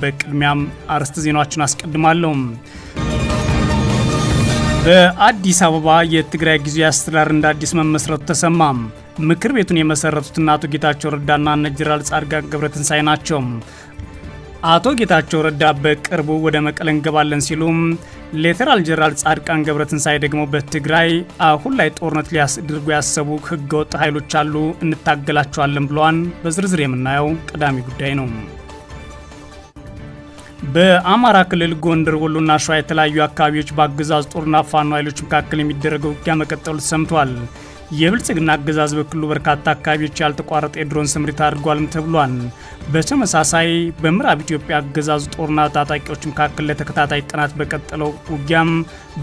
በቅድሚያም አርዕስተ ዜናዎችን አስቀድማለሁ። በአዲስ አበባ የትግራይ ጊዜያዊ አስተዳደር እንደ አዲስ መመስረቱ ተሰማ። ምክር ቤቱን የመሰረቱት አቶ ጌታቸው ረዳና ጀነራል ጻድቃን ገብረትንሳኤ ናቸው። አቶ ጌታቸው ረዳ በቅርቡ ወደ መቀለ እንገባለን ሲሉ፣ ሌተናል ጀነራል ጻድቃን ገብረትንሳኤ ደግሞ በትግራይ አሁን ላይ ጦርነት ሊያስደርጉ ያሰቡ ህገወጥ ኃይሎች አሉ፣ እንታገላቸዋለን ብለዋል። በዝርዝር የምናየው ቀዳሚ ጉዳይ ነው። በአማራ ክልል ጎንደር፣ ወሎና ሸዋ የተለያዩ አካባቢዎች በአገዛዝ ጦርና ፋኖ ኃይሎች መካከል የሚደረገው ውጊያ መቀጠሉ ተሰምቷል። የብልጽግና አገዛዝ በክልሉ በርካታ አካባቢዎች ያልተቋረጠ የድሮን ስምሪት አድርጓልም ተብሏል። በተመሳሳይ በምዕራብ ኢትዮጵያ አገዛዙ ጦርና ታጣቂዎች መካከል ለተከታታይ ቀናት በቀጠለው ውጊያም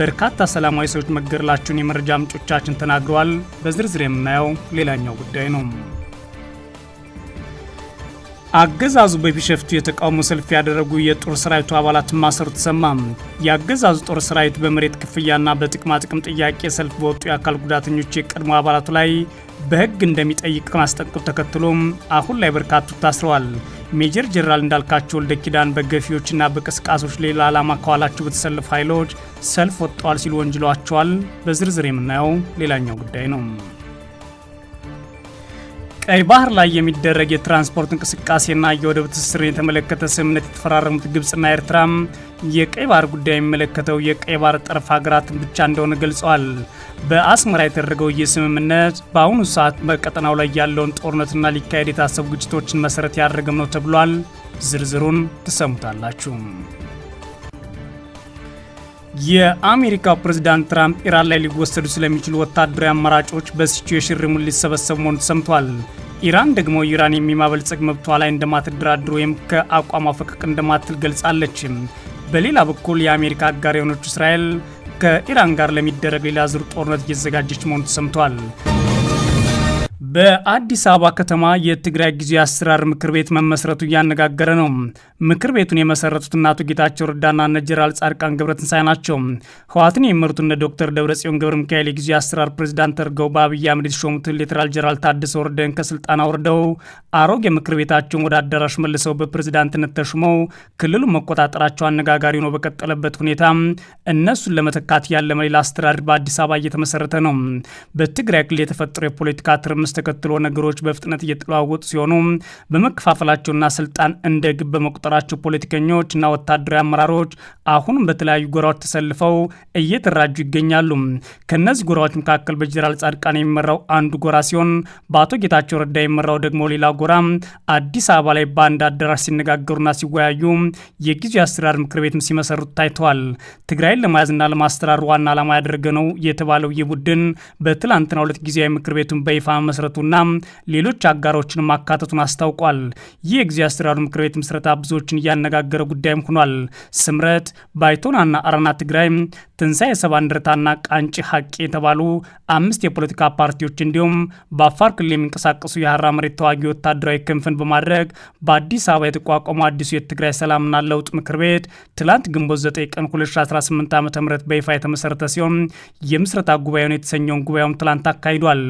በርካታ ሰላማዊ ሰዎች መገደላቸውን የመረጃ ምንጮቻችን ተናግረዋል። በዝርዝር የምናየው ሌላኛው ጉዳይ ነው። አገዛዙ በቢሸፍቱ የተቃውሞ ሰልፍ ያደረጉ የጦር ሰራዊቱ አባላት ማሰሩ ተሰማ። የአገዛዙ ጦር ሰራዊት በመሬት ክፍያና በጥቅማ ጥቅም ጥያቄ ሰልፍ በወጡ የአካል ጉዳተኞች የቀድሞ አባላቱ ላይ በሕግ እንደሚጠይቅ ማስጠንቀቁ ተከትሎም አሁን ላይ በርካቶች ታስረዋል። ሜጀር ጀነራል እንዳልካቸው ወልደ ኪዳን በገፊዎችና በቀስቃሾች ሌላ ዓላማ ከኋላቸው በተሰለፉ ኃይሎች ሰልፍ ወጥተዋል ሲሉ ወንጅሏቸዋል። በዝርዝር የምናየው ሌላኛው ጉዳይ ነው። ቀይ ባህር ላይ የሚደረግ የትራንስፖርት እንቅስቃሴና የወደብ ትስስርን የተመለከተ ስምምነት የተፈራረሙት ግብጽና ኤርትራ የቀይ ባህር ጉዳይ የሚመለከተው የቀይ ባህር ጠረፍ ሀገራትን ብቻ እንደሆነ ገልጸዋል። በአስመራ የተደረገው ይህ ስምምነት በአሁኑ ሰዓት በቀጠናው ላይ ያለውን ጦርነትና ሊካሄድ የታሰቡ ግጭቶችን መሰረት ያደረገም ነው ተብሏል። ዝርዝሩን ትሰሙታላችሁ። የአሜሪካው ፕሬዝዳንት ትራምፕ ኢራን ላይ ሊወሰዱ ስለሚችሉ ወታደራዊ አማራጮች በሲቹዌሽን ሩም ሊሰበሰቡ መሆኑ ተሰምቷል። ኢራን ደግሞ ኢራን የሚማበልጸግ መብቷ ላይ እንደማትደራድር ወይም ከአቋሟ ፈቀቅ እንደማትል ገልጻለች። በሌላ በኩል የአሜሪካ አጋር የሆነችው እስራኤል ከኢራን ጋር ለሚደረግ ሌላ ዙር ጦርነት እየተዘጋጀች መሆኑ ተሰምቷል። በአዲስ አበባ ከተማ የትግራይ ጊዜያዊ አስተዳደር ምክር ቤት መመስረቱ እያነጋገረ ነው። ምክር ቤቱን የመሰረቱት አቶ ጌታቸው ረዳና ጀነራል ጻድቃን ገብረትንሳኤ ናቸው። ህወሓትን የሚመሩት ዶክተር ደብረጽዮን ገብረ ሚካኤል የጊዜያዊ አስተዳደር ፕሬዝዳንት ተደርገው በአብይ አህመድ የተሾሙትን ሌተናል ጀነራል ታደሰ ወረደን ከስልጣን አውርደው አሮጌ ምክር ቤታቸውን ወደ አዳራሽ መልሰው በፕሬዝዳንትነት ተሹመው ክልሉን መቆጣጠራቸው አነጋጋሪ ነው። በቀጠለበት ሁኔታ እነሱን ለመተካት ያለመ ሌላ አስተዳደር በአዲስ አበባ እየተመሰረተ ነው። በትግራይ ክልል የተፈጠረው የፖለቲካ ትርምስ ተከትሎ ነገሮች በፍጥነት እየተለዋወጡ ሲሆኑ በመከፋፈላቸውና ስልጣን እንደ ግብ በመቁጠራቸው ፖለቲከኞችና ወታደራዊ አመራሮች አሁንም በተለያዩ ጎራዎች ተሰልፈው እየተራጁ ይገኛሉ። ከነዚህ ጎራዎች መካከል በጀነራል ጻድቃን የሚመራው አንዱ ጎራ ሲሆን በአቶ ጌታቸው ረዳ የሚመራው ደግሞ ሌላ ጎራ አዲስ አበባ ላይ በአንድ አዳራሽ ሲነጋገሩና ሲወያዩ የጊዜያዊ አስተዳደር ምክር ቤትም ሲመሰርቱ ታይተዋል። ትግራይን ለመያዝና ለማስተዳደር ዋና ዓላማ ያደረገ ነው የተባለው ይህ ቡድን በትላንትናው ዕለት ጊዜያዊ ምክር ቤቱን በይፋ መሰረቱና ሌሎች አጋሮችን ማካተቱን አስታውቋል። ይህ የጊዜያዊ አስተዳደሩ ምክር ቤት ምስረታ ብዙዎችን እያነጋገረ ጉዳይም ሆኗል። ስምረት፣ ባይቶናና አረና ትግራይ፣ ትንሳኤ ሰባ እንደርታና ቃንጭ ሀቂ የተባሉ 5 የፖለቲካ ፓርቲዎች እንዲሁም በአፋር ክልል የሚንቀሳቀሱ የሀራ መሬት ተዋጊ ወታደራዊ ክንፍን በማድረግ በአዲስ አበባ የተቋቋመው አዲሱ የትግራይ ሰላምና ለውጥ ምክር ቤት ትላንት ግንቦት 9 ቀን 2018 ዓ.ም በይፋ የተመሰረተ ሲሆን የምስረታ ጉባኤውን የተሰኘውን ጉባኤውን ትላንት አካሂዷል።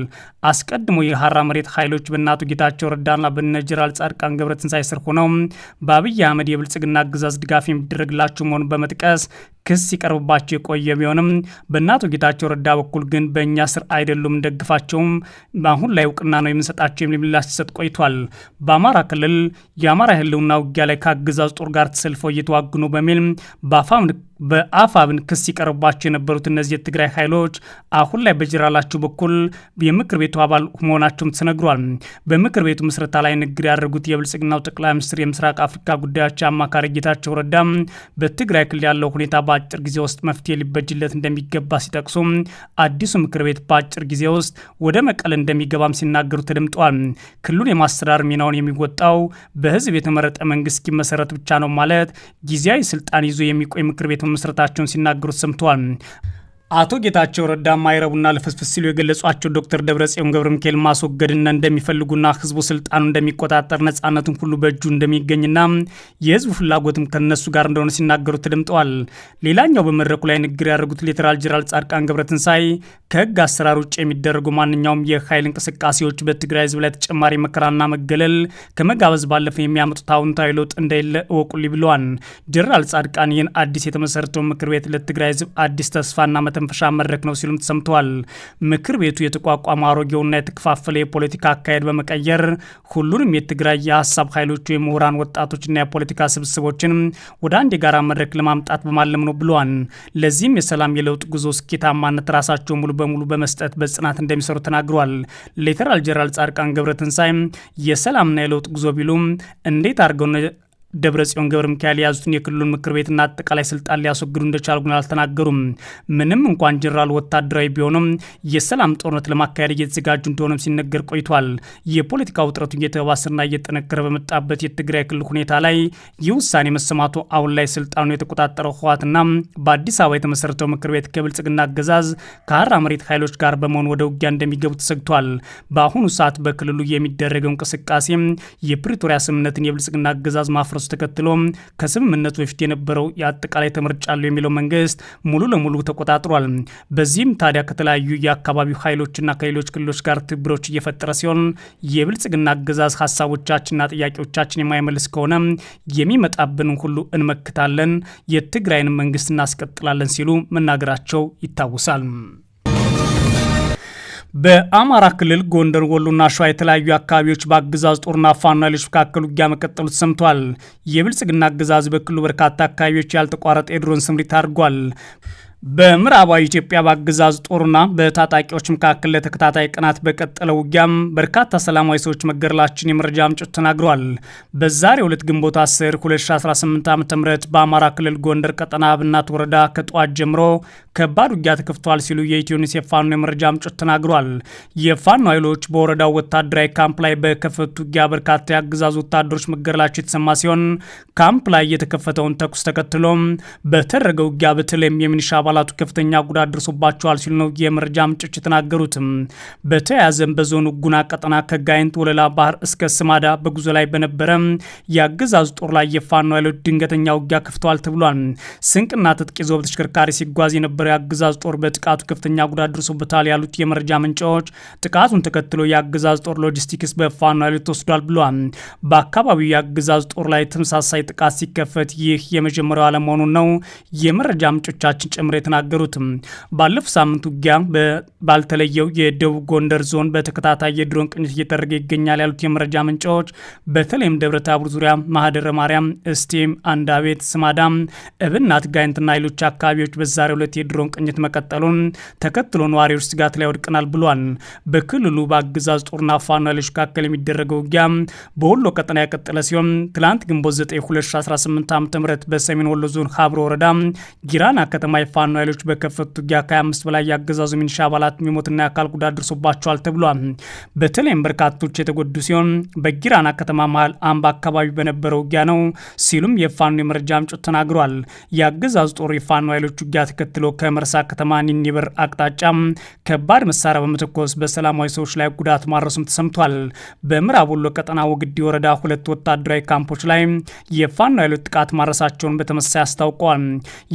አስቀድሞ የሀራ መሬት ኃይሎች በአቶ ጌታቸው ረዳና ጀነራል ጻድቃን ገብረትንሳኤ ስር ሆነው በአብይ አህመድ የብልጽግና አገዛዝ ድጋፍ የሚደረግላቸው መሆኑን በመጥቀስ ክስ ሲቀርብባቸው የቆየ ቢሆንም በአቶ ጌታቸው ረዳ በኩል ግን በእኛ ስር አይደሉም፣ እንደግፋቸውም አሁን ላይ እውቅና ነው የምንሰጣቸው የሚል ምላሽ ሲሰጥ ቆይቷል። በአማራ ክልል የአማራ ህልውና ውጊያ ላይ ከአገዛዝ ጦር ጋር ተሰልፈው እየተዋጉ ነው በሚል በአፋብን ክስ ሲቀርብባቸው የነበሩት እነዚህ የትግራይ ኃይሎች አሁን ላይ በጀነራላቸው በኩል የምክር ቤቱ አባል መሆናቸውም ተነግሯል። በምክር ቤቱ ምስረታ ላይ ንግግር ያደረጉት የብልጽግናው ጠቅላይ ሚኒስትር የምስራቅ አፍሪካ ጉዳዮች አማካሪ ጌታቸው ረዳ በትግራይ ክልል ያለው ሁኔታ በአጭር ጊዜ ውስጥ መፍትሄ ሊበጅለት እንደሚገባ ሲጠቅሱ አዲሱ ምክር ቤት በአጭር ጊዜ ውስጥ ወደ መቀለ እንደሚገባም ሲናገሩ ተደምጠዋል። ክልሉን የማስተዳደር ሚናውን የሚወጣው በህዝብ የተመረጠ መንግስት እስኪመሰረት ብቻ ነው ማለት ጊዜያዊ ስልጣን ይዞ የሚቆይ ምክር ቤት መስረታቸውን ሲናገሩ ሰምተዋል። አቶ ጌታቸው ረዳ ማይረቡና ለፍስፍስ ሲሉ የገለጿቸው ዶክተር ደብረጽዮን ገብረ ሚካኤል ማስወገድና እንደሚፈልጉና ህዝቡ ስልጣኑ እንደሚቆጣጠር ነጻነቱን ሁሉ በእጁ እንደሚገኝና የህዝቡ ፍላጎትም ከነሱ ጋር እንደሆነ ሲናገሩ ተደምጠዋል። ሌላኛው በመድረኩ ላይ ንግግር ያደረጉት ሌተናል ጄኔራል ጻድቃን ገብረትንሳኤ ከህግ አሰራር ውጭ የሚደረጉ ማንኛውም የኃይል እንቅስቃሴዎች በትግራይ ህዝብ ላይ ተጨማሪ መከራና መገለል ከመጋበዝ ባለፈ የሚያመጡት አዎንታዊ ለውጥ እንደሌለ እወቁልኝ ብለዋል። ጄኔራል ጻድቃን ይህን አዲስ የተመሰረተው ምክር ቤት ለትግራይ ህዝብ አዲስ ተስፋና ተንፈሻ መድረክ ነው ሲሉም ተሰምተዋል። ምክር ቤቱ የተቋቋመ አሮጌውና የተከፋፈለ የፖለቲካ አካሄድ በመቀየር ሁሉንም የትግራይ የሀሳብ ኃይሎች የምሁራን ወጣቶችና የፖለቲካ ስብስቦችን ወደ አንድ የጋራ መድረክ ለማምጣት በማለም ነው ብለዋል። ለዚህም የሰላም የለውጥ ጉዞ ስኬታማነት ራሳቸው ሙሉ በሙሉ በመስጠት በጽናት እንደሚሰሩ ተናግረዋል። ሌተናል ጄኔራል ጻድቃን ገብረትንሳኤ የሰላምና የለውጥ ጉዞ ቢሉም እንዴት አድርገው ደብረጽዮን ገብረ ሚካኤል የያዙትን የክልሉን ምክር ቤትና አጠቃላይ ስልጣን ሊያስወግዱ እንደቻሉ ግን አልተናገሩም። ምንም እንኳን ጄኔራል ወታደራዊ ቢሆኑም የሰላም ጦርነት ለማካሄድ እየተዘጋጁ እንደሆነም ሲነገር ቆይቷል። የፖለቲካ ውጥረቱ እየተባሰና እየጠነከረ በመጣበት የትግራይ ክልል ሁኔታ ላይ ይህ ውሳኔ መሰማቱ አሁን ላይ ስልጣኑ የተቆጣጠረው ህወሓትና በአዲስ አበባ የተመሰረተው ምክር ቤት ከብልጽግና አገዛዝ ከሀራ መሬት ኃይሎች ጋር በመሆን ወደ ውጊያ እንደሚገቡ ተሰግቷል። በአሁኑ ሰዓት በክልሉ የሚደረገው እንቅስቃሴ የፕሪቶሪያ ስምምነትን የብልጽግና አገዛዝ ማፍረሱ ተከትሎ ከስምምነቱ በፊት የነበረው የአጠቃላይ ተመርጫለሁ የሚለው መንግስት ሙሉ ለሙሉ ተቆጣጥሯል። በዚህም ታዲያ ከተለያዩ የአካባቢው ኃይሎችና ከሌሎች ክልሎች ጋር ትብብሮች እየፈጠረ ሲሆን የብልጽግና አገዛዝ ሀሳቦቻችንና ጥያቄዎቻችን የማይመልስ ከሆነ የሚመጣብን ሁሉ እንመክታለን፣ የትግራይን መንግስት እናስቀጥላለን ሲሉ መናገራቸው ይታወሳል። በአማራ ክልል ጎንደር፣ ወሎና ሸዋ የተለያዩ አካባቢዎች በአገዛዝ ጦርና ፋኖ ኃይሎች መካከል ውጊያ መቀጠሉ ተሰምቷል። የብልጽግና አገዛዝ በክልሉ በርካታ አካባቢዎች ያልተቋረጠ የድሮን ስምሪት አድርጓል። በምዕራባዊ ኢትዮጵያ በአገዛዝ ጦርና በታጣቂዎች መካከል ለተከታታይ ቀናት በቀጠለው ውጊያም በርካታ ሰላማዊ ሰዎች መገደላቸውን የመረጃ ምንጮች ተናግረዋል። በዛሬው ዕለት ግንቦት 10 2018 ዓ.ም በአማራ ክልል ጎንደር ቀጠና አብናት ወረዳ ከጠዋት ጀምሮ ከባድ ውጊያ ተከፍቷል ሲሉ የኢትዮኒውስ የፋኖ የመረጃ ምንጮች ተናግረዋል። የፋኖ ኃይሎች በወረዳው ወታደራዊ ካምፕ ላይ በከፈቱት ውጊያ በርካታ የአገዛዙ ወታደሮች መገደላቸው የተሰማ ሲሆን ካምፕ ላይ የተከፈተውን ተኩስ ተከትሎ በተደረገው ውጊያ በተለይም የሚኒሻ አባላቱ ከፍተኛ ጉዳት ደርሶባቸዋል ሲሉ ነው የመረጃ ምንጮች የተናገሩት። በተያያዘም በዞኑ ጉና ቀጠና ከጋይንት ወለላ ባህር እስከ ስማዳ በጉዞ ላይ በነበረ የአገዛዙ ጦር ላይ የፋኖ ኃይሎች ድንገተኛ ውጊያ ከፍተዋል ተብሏል። ስንቅና ትጥቅ ይዞ በተሽከርካሪ ሲጓዝ የነበረው የአገዛዙ ጦር በጥቃቱ ከፍተኛ ጉዳት ደርሶበታል ያሉት የመረጃ ምንጮች ጥቃቱን ተከትሎ የአገዛዙ ጦር ሎጂስቲክስ በፋኖ ኃይሎች ተወስዷል ብሏል። በአካባቢው የአገዛዙ ጦር ላይ ተመሳሳይ ጥቃት ሲከፈት ይህ የመጀመሪያው አለመሆኑን ነው የመረጃ ምንጮቻችን ጨምሮ የተናገሩት። ባለፈው ሳምንት ውጊያ ባልተለየው የደቡብ ጎንደር ዞን በተከታታይ የድሮን ቅኝት እየተደረገ ይገኛል ያሉት የመረጃ ምንጮች በተለይም ደብረ ታቦር ዙሪያ፣ ማህደረ ማርያም፣ እስቴም፣ አንዳቤት፣ ስማዳ፣ እብናት፣ ጋይንትና ሌሎች አካባቢዎች በዛሬው ዕለት የድሮን ቅኝት መቀጠሉን ተከትሎ ነዋሪዎች ስጋት ላይ ወድቀናል ብሏል። በክልሉ በአገዛዝ ጦርና ፋኖ ኃይሎች መካከል የሚደረገው ውጊያ በወሎ ቀጠና ያቀጠለ ሲሆን ትላንት ግንቦት 9 2018 ዓ.ም በሰሜን ወሎ ዞን ሀብሮ ወረዳ ጊራና ከተማ የፋኖ ኃይሎች በከፈቱት ውጊያ ከ25 በላይ የአገዛዙ ሚኒሻ አባላት የሚሞትና የአካል ጉዳት ደርሶባቸዋል ተብሏል። በተለይም በርካቶች የተጎዱ ሲሆን በጊራና ከተማ መሃል አምባ አካባቢ በነበረው ውጊያ ነው ሲሉም የፋኖ የመረጃ ምንጮች ተናግሯል። የአገዛዙ ጦር የፋኖ ኃይሎች ውጊያ ተከትሎ ከመርሳ ከተማ ኒኒበር አቅጣጫ ከባድ መሳሪያ በመተኮስ በሰላማዊ ሰዎች ላይ ጉዳት ማድረሱም ተሰምቷል። በምዕራብ ወሎ ቀጠና ወግዲ ወረዳ 2 ወታደራዊ ካምፖች ላይ የፋኖ ኃይሎች ጥቃት ማድረሳቸውን በተመሳሳይ አስታውቀዋል።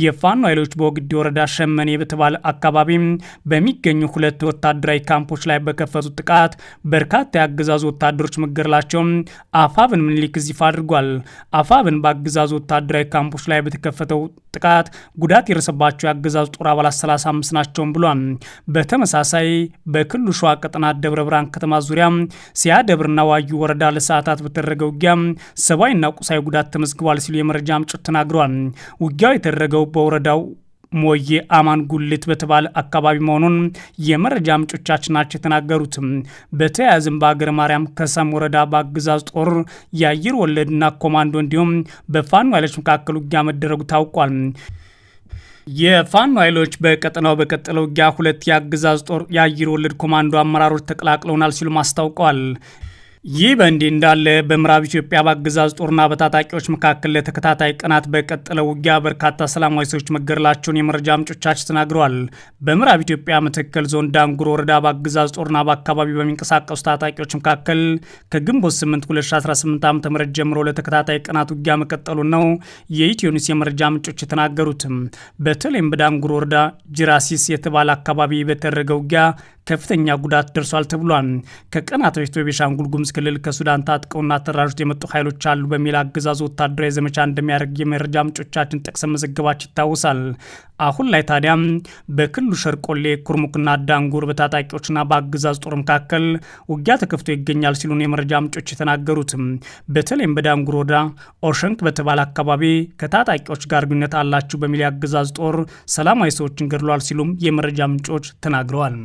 የፋኖ ኃይሎች በወግዲ ወረዳ ሸመኔ በተባለ አካባቢ በሚገኙ 2 ወታደራዊ ካምፖች ላይ በከፈቱት ጥቃት በርካታ የአገዛዙ ወታደሮች መገደላቸውን አፋብን ምኒልክ ይፋ አድርጓል። አፋብን በአገዛዙ ወታደራዊ ካምፖች ላይ በተከፈተው ጥቃት ጉዳት የደረሰባቸው የአገዛዙ ጦር አባላት 35 ናቸው ብሏል። በተመሳሳይ በክልሉ ሸዋ ቀጠና ደብረ ብርሃን ከተማ ዙሪያ ሲያደብርና ዋዩ ወረዳ ለሰዓታት በተደረገ ውጊያ ሰብአዊና ቁሳዊ ጉዳት ተመዝግቧል ሲሉ የመረጃ ምንጮች ተናግረዋል። ውጊያው የተደረገው በወረዳው ሞዬ አማን ጉልት በተባለ አካባቢ መሆኑን የመረጃ ምንጮቻችን ናቸው የተናገሩት። በተያያዝም በአገረ ማርያም ከሰም ወረዳ በአገዛዝ ጦር የአየር ወለድና ኮማንዶ እንዲሁም በፋኖ ኃይሎች መካከል ውጊያ መደረጉ ታውቋል። የፋኖ ኃይሎች በቀጠናው በቀጠለው ውጊያ 2 የአገዛዝ ጦር የአየር ወለድ ኮማንዶ አመራሮች ተቀላቅለውናል ሲሉ አስታውቀዋል። ይህ በእንዲህ እንዳለ በምዕራብ ኢትዮጵያ በአገዛዝ ጦርና በታጣቂዎች መካከል ለተከታታይ ቀናት በቀጠለው ውጊያ በርካታ ሰላማዊ ሰዎች መገደላቸውን የመረጃ ምንጮቻችን ተናግረዋል። በምዕራብ ኢትዮጵያ መተከል ዞን ዳንጉር ወረዳ በአገዛዝ ጦርና በአካባቢው በሚንቀሳቀሱ ታጣቂዎች መካከል ከግንቦት 8 2018 ዓ ም ጀምሮ ለተከታታይ ቀናት ውጊያ መቀጠሉን ነው የኢትዮኒውስ የመረጃ ምንጮች የተናገሩት። በተለይም በዳንጉር ወረዳ ጅራሲስ የተባለ አካባቢ በተደረገ ውጊያ ከፍተኛ ጉዳት ደርሷል ተብሏል። ከቀናት በፊት በቤኒሻንጉል ጉሙዝ ክልል ከሱዳን ታጥቀውና ተራሮች የመጡ ኃይሎች አሉ በሚል አገዛዙ ወታደራዊ ዘመቻ እንደሚያደርግ የመረጃ ምንጮቻችን ጠቅሰን መዘገባችን ይታወሳል። አሁን ላይ ታዲያ በክልሉ ሸርቆሌ፣ ኩርሙክና ዳንጉር በታጣቂዎችና በአገዛዝ ጦር መካከል ውጊያ ተከፍቶ ይገኛል ሲሉን የመረጃ ምንጮች የተናገሩት። በተለይም በዳንጉር ወረዳ ኦሸንክ በተባለ አካባቢ ከታጣቂዎች ጋር ግንኙነት አላችሁ በሚል የአገዛዝ ጦር ሰላማዊ ሰዎችን ገድሏል ሲሉም የመረጃ ምንጮች ተናግረዋል።